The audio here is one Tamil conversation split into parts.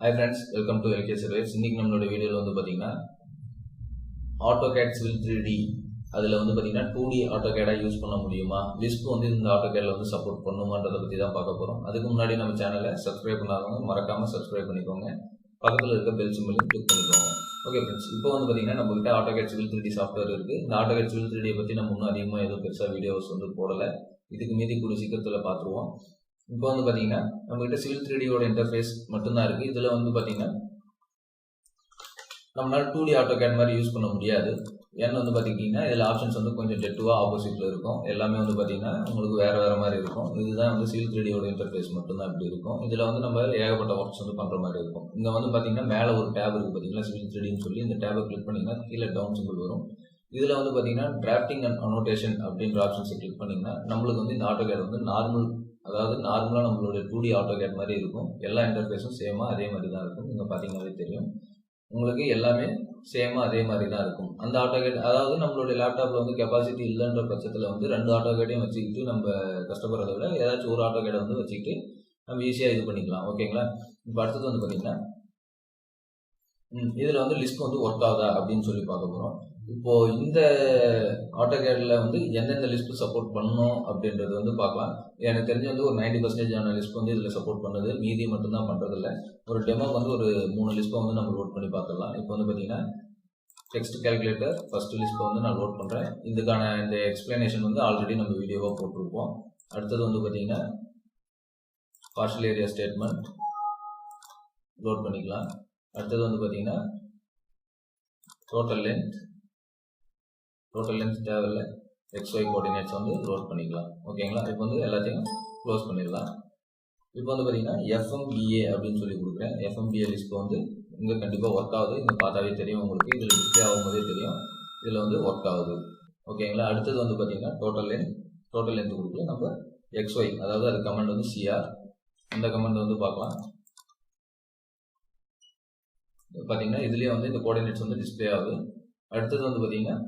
Hi friends, welcome to LK Surveys. இன்னைக்கு நம்மளோட வீடியோல வந்து பாத்தீங்கன்னா Autocad Civil 3D அதுல வந்து பாத்தீங்கன்னா 2D Autocad யூஸ் பண்ண முடியுமா? லிஸ்ட் வந்து இந்த Autocadல வந்து சப்போர்ட் பண்ணுமான்றத பத்தி தான் பார்க்க போறோம். அதுக்கு முன்னாடி நம்ம சேனலை சப்ஸ்கிரைப் பண்ணாதவங்க மறக்காம சப்ஸ்கிரைப் பண்ணிக்கோங்க. பக்கத்துல இருக்க பெல் சிம்பலையும் கிளிக் பண்ணிக்கோங்க. ஓகே फ्रेंड्स, இப்போ வந்து பாத்தீங்கன்னா நம்ம கிட்ட Autocad Civil 3D சாஃப்ட்வேர் இருக்கு. இந்த Autocad Civil 3D பத்தி நம்ம இன்னும் அதிகமா எதுவும் பெருசா வீடியோஸ் வந்து போடல. இதுக்கு மீதி கூடிய சீக்கிரத்துல பாத்துருவோம். இப்போ வந்து பாத்தீங்கன்னா நம்ம கிட்ட Civil 3D ஓட இன்டர்ஃபேஸ் மட்டும் தான் இருக்கு. இதுல வந்து பாத்தீங்கன்னா நம்மளால 2D AutoCAD மாதிரி யூஸ் பண்ண முடியாது. ஏன்னு வந்து பாத்தீங்கன்னா இதுல ஆப்ஷன்ஸ் வந்து கொஞ்சம் டெட்டுவா ஆப்போசிட்ல இருக்கும். எல்லாமே வந்து பாத்தீங்கன்னா உங்களுக்கு வேற வேற மாதிரி இருக்கும். இதுதான் வந்து Civil 3D ஓட இன்டர்ஃபேஸ் மட்டும் தான் இப்படி இருக்கும். இதுல வந்து நம்ம ஏகப்பட்ட ஒர்க்ஸ் வந்து பண்ற மாதிரி இருக்கும். இங்க வந்து பாத்தீங்கன்னா மேல ஒரு டேப் இருக்கு பாத்தீங்கன்னா Civil 3Dன்னு சொல்லி இந்த டேபை கிளிக் பண்ணீங்கன்னா கீழே டவுன் சிம்பிள் வரும். இதுல வந்து பாத்தீங்கன்னா டிராஃப்டிங் அண்ட் அனோட்டேஷன் அப்படின்ற ஆப்ஷன்ஸை கிளிக் பண்ணீங்கன்னா நம்மளுக்கு வந்து இந்த AutoCAD வந்து நார்மலா நம்மளுடைய 2D AutoCAD மாதிரி இருக்கும். எல்லா இன்டர்ஃபேஸும் சேமா அதே மாதிரி தான் இருக்கும். நீங்க பாத்தீங்கன்னாலே தெரியும் உங்களுக்கு எல்லாமே சேமா அதே மாதிரி தான் இருக்கும். அந்த AutoCAD அதாவது நம்மளுடைய லேப்டாப்ல வந்து கெப்பாசிட்டி இல்லைன்ற பட்சத்துல வந்து 2 AutoCADையும் வச்சுக்கிட்டு நம்ம கஷ்டப்படுறதை விட ஏதாச்சும் ஒரு AutoCAD வந்து வச்சுக்கிட்டு நம்ம ஈஸியா இது பண்ணிக்கலாம். ஓகேங்களா? இப்போ அடுத்தது வந்து பாத்தீங்கன்னா இதுல வந்து லிஸ்ட் வந்து ஒர்க் ஆகுதா அப்படின்னு சொல்லி பார்க்க போறோம். இப்போ இந்த AutoCADல வந்து எந்தெந்த லிஸ்ட் சப்போர்ட் பண்ணணும் அப்படின்றது வந்து பார்க்கலாம். எனக்கு தெரிஞ்சு வந்து ஒரு 90% ஆன லிஸ்ட் வந்து இதுல சப்போர்ட் பண்ணுது. மீதி மட்டும் தான் பண்றது இல்லை. ஒரு டெமோ வந்து ஒரு 3 லிஸ்ட் வந்து நம்ம லோட் பண்ணி பார்த்துடலாம். இப்போ வந்து பாத்தீங்கன்னா டெக்ஸ்ட் கால்குலேட்டர் ஃபர்ஸ்ட் லிஸ்ட் வந்து நான் லோட் பண்றேன். இதுக்கான இந்த எக்ஸ்பிளனேஷன் வந்து ஆல்ரெடி நம்ம வீடியோவா போட்டிருப்போம். அடுத்தது வந்து பாத்தீங்கன்னா பார்ஷியல் ஏரியா ஸ்டேட்மெண்ட் லோட் பண்ணிக்கலாம். அடுத்தது வந்து பாத்தீங்கன்னா டோட்டல் லென்த் தேவையில்லை, XY கோஆர்டினேட்ஸ் வந்து லோட் பண்ணிக்கலாம். ஓகேங்களா? இப்போ வந்து எல்லாத்தையும் க்ளோஸ் பண்ணிடலாம். இப்போ வந்து பாத்தீங்கன்னா FMBA அப்படின்னு சொல்லி கொடுக்குறேன். FMBA லிஸ்ட் வந்து இங்க கண்டிப்பா ஒர்க் ஆகுது. இங்க பார்த்தாவே தெரியும் உங்களுக்கு. இதுல டிஸ்பிளே ஆகும்போதே தெரியும் இதுல வந்து ஒர்க் ஆகுது. ஓகேங்களா? அடுத்தது வந்து பாத்தீங்கன்னா டோட்டல் லென்த் கொடுக்கல, நம்ம XY அதாவது அது கமெண்ட் வந்து CR இந்த கமெண்ட் வந்து பார்க்கலாம். பாத்தீங்கன்னா இதுலயே வந்து இந்த கோஆர்டினேட்ஸ் வந்து டிஸ்பிளே ஆகுது. அடுத்தது வந்து பாத்தீங்கன்னா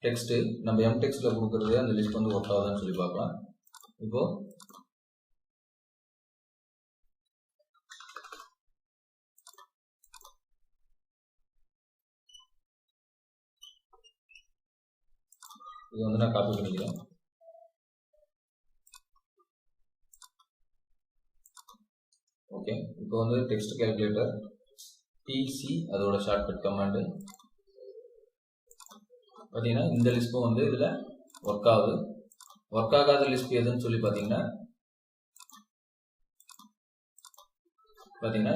டெக்ஸ்ட் நம்ம M-Textல கொடுக்கறது அந்த லிஸ்ட் வந்து ஒர்க் ஆகுதான்னு சொல்லி பார்க்கலாம். இப்போ இது வந்து நான் காப்பி பண்ணிக்கிறேன். ஓகே, இப்போ வந்து டெக்ஸ்ட் கால்குலேட்டர் TC அதோட ஷார்ட்கட் கமாண்ட் பாத்தீங்கன்னா இந்த லிஸ்ட்டும் வந்து இதுல ஒர்க் ஆகுது. ஒர்க் ஆகாத லிஸ்ட் எதுன்னு சொல்லி பாத்தீங்கன்னா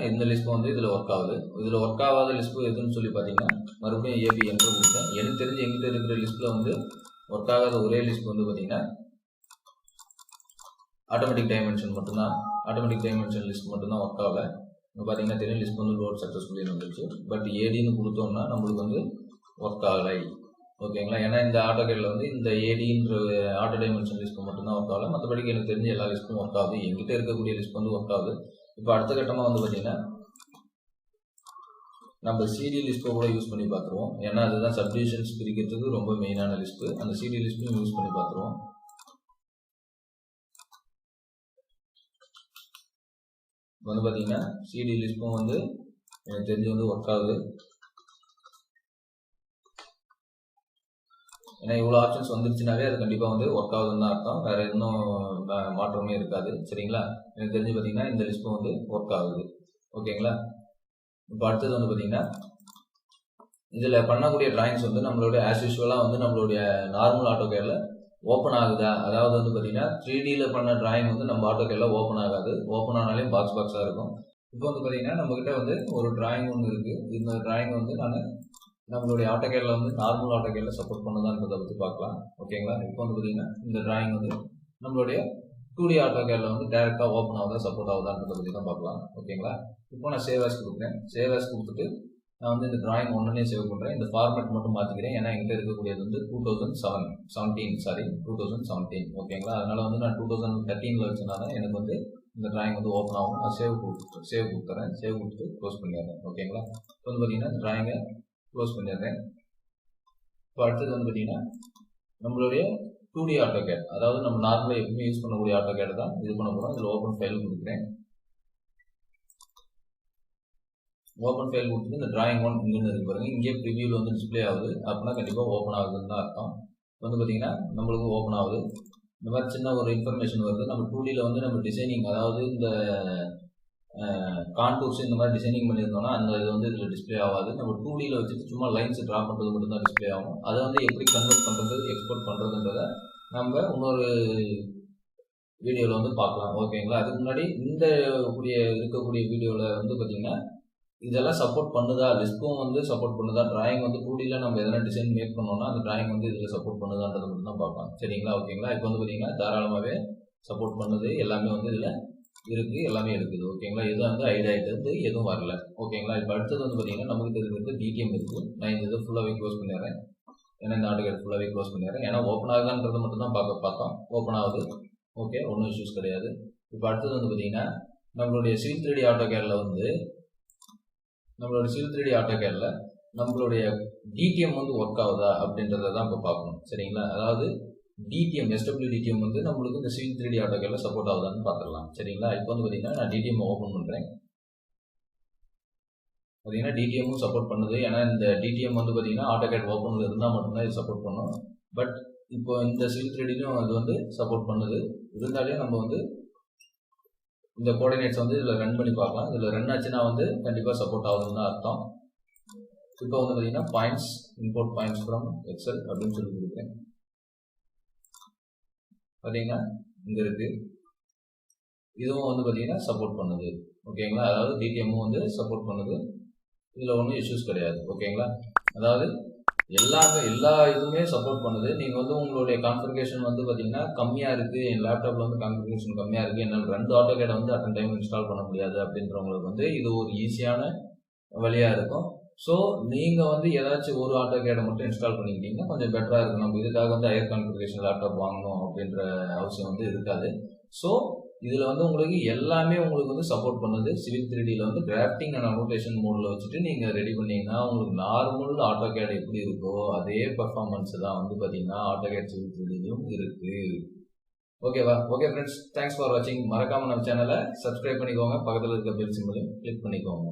இந்த லிஸ்ட் வந்து இதுல ஒர்க் ஆகுது. இதுல ஒர்க் ஆகாத லிஸ்ட் எதுன்னு சொல்லி பாத்தீங்கன்னா மறுபடியும் AB என்டர் கொடுத்தேன். எனக்கு தெரிஞ்சு எங்கிட்ட இருக்கிற லிஸ்ட்ல வந்து ஒர்க் ஆகாத ஒரே லிஸ்ட் வந்து பாத்தீங்கன்னா ஆட்டோமேட்டிக் டைமென்ஷன் மட்டும்தான். ஆட்டோமேட்டிக் டைமென்ஷன் லிஸ்ட் மட்டும்தான் ஒர்க் ஆகல. பாத்தீங்கன்னா தெரியும் லிஸ்ட் வந்து லோட் சக்சஸ்ஃபுல்லி வந்துருச்சு. பட் ADன்னு கொடுத்தோம்னா நம்மளுக்கு வந்து ஒர்க் ஆகலை. ஓகேங்களா? ஏன்னா இந்த AutoCADல வந்து இந்த ADன்ற ஆட்டோ டைமென்ஷன் லிஸ்ட் மட்டும் தான் ஒர்க் ஆகல. மற்றபடிக்கு எனக்கு தெரிஞ்ச எல்லா லிஸ்ட்டும் ஒர்க் ஆகுது. எங்கிட்ட இருக்கக்கூடிய லிஸ்ட் வந்து ஒர்க் ஆகுது. இப்போ அடுத்த கட்டமா வந்து பாத்தீங்கன்னா நம்ம CD லிஸ்ட்டை கூட யூஸ் பண்ணி பார்த்துருவோம். ஏன்னா அதுதான் சப்டிவிஷன்ஸ் பிரிக்கிறதுக்கு ரொம்ப மெயினான லிஸ்ட். அந்த CD லிஸ்ட்டும் யூஸ் பண்ணி பார்த்துருவோம். வந்து பாத்தீங்கன்னா CD லிஸ்ட்டும் வந்து எனக்கு தெரிஞ்சு வந்து ஒர்க் ஆகுது. ஏன்னா இவ்வளவு ஆப்ஷன்ஸ் வந்துருச்சுனாவே அது கண்டிப்பா வந்து ஒர்க் ஆகுதுன்னு தான் அர்த்தம். வேற எதுவும் மாற்றமே இருக்காது. சரிங்களா? எனக்கு தெரிஞ்சு பாத்தீங்கன்னா இந்த லிஸ்ட்டும் வந்து ஒர்க் ஆகுது. ஓகேங்களா? இப்போ அடுத்தது வந்து பாத்தீங்கன்னா இதுல பண்ணக்கூடிய டிராயிங்ஸ் வந்து நம்மளுடைய ஆஸ் யூஸ்வலா வந்து நம்மளுடைய நார்மல் AutoCADல ஓப்பன் ஆகுதா? அதாவது வந்து பாத்தீங்கன்னா 3Dல பண்ண டிராயிங் வந்து நம்ம AutoCADல ஓப்பன் ஆகாது. ஓப்பன் ஆனாலே பாக்ஸா இருக்கும். இப்போ வந்து பாத்தீங்கன்னா நம்ம கிட்ட வந்து ஒரு டிராயிங் ஒன்று இருக்கு. இந்த டிராயிங் வந்து நான் நம்மளுடைய AutoCADல வந்து நார்மல் AutoCADல சப்போர்ட் பண்ணதான்றதை பத்தி பார்க்கலாம். ஓகேங்களா? இப்போ வந்து பாத்தீங்கன்னா இந்த டிராயிங் வந்து நம்மளுடைய 2D AutoCADல வந்து டைரக்டா ஓப்பன் ஆகுதா சப்போர்ட் ஆகுதான்றதை பத்தி தான் பார்க்கலாம். ஓகேங்களா? இப்போ நான் சேவ் ஆஸ் கொடுக்குறேன். சேவ் ஆஸ் கொடுத்துட்டு நான் வந்து இந்த டிராயிங் ஒன்றுனே சேவ் பண்றேன். இந்த ஃபார்மேட் மட்டும் மாத்திக்கிறேன். ஏன்னா எங்கிட்ட இருக்கக்கூடியது வந்து 2017. ஓகேங்களா? அதனால வந்து நான் 2013ல வச்சனால எனக்கு வந்து இந்த டிராயிங் வந்து ஓப்பன் ஆகும். நான் சேவ் கொடுத்துறேன். சேவ் கொடுத்து க்ளோஸ் பண்ணிடுறேன். ஓகேங்களா? இப்போ வந்து பாத்தீங்கன்னா இந்த டிராயிங்கை க்ளோஸ் பண்ணிடுறேன். இப்போ அடுத்தது வந்து பாத்தீங்கன்னா நம்மளுடைய 2D AutoCAD அதாவது நம்ம நார்மலா எப்பவுமே யூஸ் பண்ணக்கூடிய AutoCAD தான் இது பண்ண போறோம். இதுல ஓப்பன் ஃபைல் கொடுக்குறேன். ஓப்பன் ஃபைல் கொடுத்துட்டு இந்த டிராயிங் ஒன் இங்கன்னு இருக்கு பாருங்க, இங்கே ப்ரிவியூவில் வந்து டிஸ்பிளே ஆகுது அப்படின்னா கண்டிப்பாக ஓப்பன் ஆகுதுன்னு தான் அர்த்தம். வந்து பார்த்தீங்கன்னா நம்மளுக்கு ஓப்பன் ஆகுது. இந்த மாதிரி சின்ன ஒரு இன்ஃபர்மேஷன் வருது. நம்ம 2Dயில் வந்து நம்ம டிசைனிங், அதாவது இந்த கான்டூர்ஸ் இந்த மாதிரி டிசைனிங் பண்ணியிருந்தோம்னா அந்த இது வந்து இதில் டிஸ்பிளே ஆகாது. நம்ம 2Dயில் வச்சுட்டு சும்மா லைன்ஸ் ட்ரா பண்ணுறது மட்டும் தான் டிஸ்பிளே ஆகும். அதை வந்து எப்படி கன்வெர்ட் பண்ணுறது, எக்ஸ்போர்ட் பண்ணுறதுன்றத நம்ம இன்னொரு வீடியோவில் வந்து பார்க்கலாம். ஓகேங்களா? அதுக்கு முன்னாடி இந்த இருக்கக்கூடிய வீடியோவில் வந்து பார்த்தீங்கன்னா இதெல்லாம் சப்போர்ட் பண்ணுதா, லிஸ்பும் வந்து சப்போர்ட் பண்ணுதா, டிராயிங் வந்து 2Dயில் நம்ம எதனா டிசைன் மேக் பண்ணோம்னா அந்த டிராயிங் வந்து இதில் சப்போர்ட் பண்ணுதான்றது மட்டும் தான் பார்க்கலாம். சரிங்களா? ஓகேங்களா? இப்போ வந்து பார்த்தீங்கன்னா தாராளமாகவே சப்போர்ட் பண்ணுது, எல்லாமே வந்து இதில் இருக்குது, எல்லாமே இருக்குது. ஓகேங்களா? இது வந்து ஐடியா ஆகிட்டு எதுவும் வரல. ஓகேங்களா? இப்போ அடுத்தது வந்து பார்த்தீங்கன்னா நமக்கு இருக்கிறது டிடிஎம் இருக்குது. நான் இந்த இதை ஃபுல்லாகவே க்ளோஸ் பண்ணிடுறேன். ஏன்னா இந்த ஆட்டோகேட் ஃபுல்லாகவே க்ளோஸ் பண்ணிடுறேன். ஏன்னா ஓப்பன் ஆகுதான்றது மட்டும் தான் பார்த்தோம். ஓப்பன் ஆகுது. ஓகே, ஒன்றும் இஷ்யூஸ் கிடையாது. இப்போ அடுத்தது வந்து பார்த்தீங்கன்னா நம்மளுடைய சிவில் 3D ஆட்டோகேடில் வந்து நம்மளுடைய டிடிஎம் வந்து ஒர்க் ஆகுதா அப்படின்றத தான் இப்போ பார்க்கணும். சரிங்களா? அதாவது டிடிஎம், SWDTM வந்து நம்மளுக்கு இந்த சிவில் 3D ஆட்டோகேடில் சப்போர்ட் ஆகுதான்னு பார்த்துடலாம். சரிங்களா? இப்போ வந்து பார்த்தீங்கன்னா நான் டிடிஎம் ஓப்பன் பண்ணுறேன். பார்த்தீங்கன்னா டிடிஎம்மும் சப்போர்ட் பண்ணுது. ஏன்னா இந்த டிடிஎம் வந்து பார்த்தீங்கன்னா ஆட்டோகேட் ஓப்பனில் இருந்தால் மட்டும்தான் இது சப்போர்ட் பண்ணும். பட் இப்போ இந்த சிவில் 3Dலையும் அது வந்து சப்போர்ட் பண்ணுது. இருந்தாலே நம்ம வந்து இந்த கோஆர்டினேட்ஸ் வந்து இதில் ரன் பண்ணி பார்க்கலாம். இதில் ரன் ஆச்சுன்னா வந்து கண்டிப்பாக சப்போர்ட் ஆகுதுன்னு தான் அர்த்தம். இப்போ வந்து பார்த்தீங்கன்னா points, import points from Excel அப்படின்னு சொல்லி கொடுக்குறேன். பார்த்தீங்கன்னா இங்கே இருக்குது. இதுவும் வந்து பார்த்தீங்கன்னா சப்போர்ட் பண்ணுது. ஓகேங்களா? அதாவது டிடிஎம்மும் வந்து சப்போர்ட் பண்ணுது. இதில் ஒன்றும் இஷ்யூஸ் கிடையாது. ஓகேங்களா? அதாவது எல்லா இதுவுமே சப்போர்ட் பண்ணுது. நீங்கள் வந்து உங்களுடைய கான்ஃபிகரேஷன் வந்து பார்த்தீங்கன்னா கம்மியாக இருக்குது, என் லேப்டாப்பில் வந்து கான்ஃபிகரேஷன் கம்மியாக இருக்குது, என்னால் 2 ஆட்டோகேடை வந்து அட்டன் டைம் இன்ஸ்டால் பண்ண முடியாது அப்படின்றவங்களுக்கு வந்து இது ஒரு ஈஸியான வழியாக இருக்கும். ஸோ நீங்கள் வந்து ஏதாச்சும் ஒரு ஆட்டோகேடை மட்டும் இன்ஸ்டால் பண்ணிக்கிட்டீங்கன்னா கொஞ்சம் பெட்டராக இருக்கும். நம்ம இதுக்காக வந்து ஹையர் கான்ஃபிகரேஷன் லேப்டாப் வாங்கணும் அப்படின்ற அவசியம் வந்து இருக்காது. ஸோ இதில் வந்து உங்களுக்கு எல்லாமே உங்களுக்கு வந்து சப்போர்ட் பண்ணுது. சிவில் 3Dயில் வந்து கிராஃப்டிங் அண்ட் அனோட்டேஷன் மோடில் வச்சுட்டு நீங்கள் ரெடி பண்ணிங்கன்னா உங்களுக்கு நார்மல் ஆட்டோகேட் எப்படி இருக்கோ அதே பர்ஃபார்மன்ஸ் தான் வந்து பார்த்தீங்கன்னா ஆட்டோகேட் சிவில் 3Dலையும் இருக்குது. ஓகேவா? ஓகே ஃப்ரெண்ட்ஸ், தேங்க்ஸ் ஃபார் வாட்சிங். மறக்காமல் நம்ம சேனலை சப்ஸ்கிரைப் பண்ணிக்கோங்க. பக்கத்தில் இருக்க பெல் சிம்பலையும் கிளிக் பண்ணிக்கோங்க.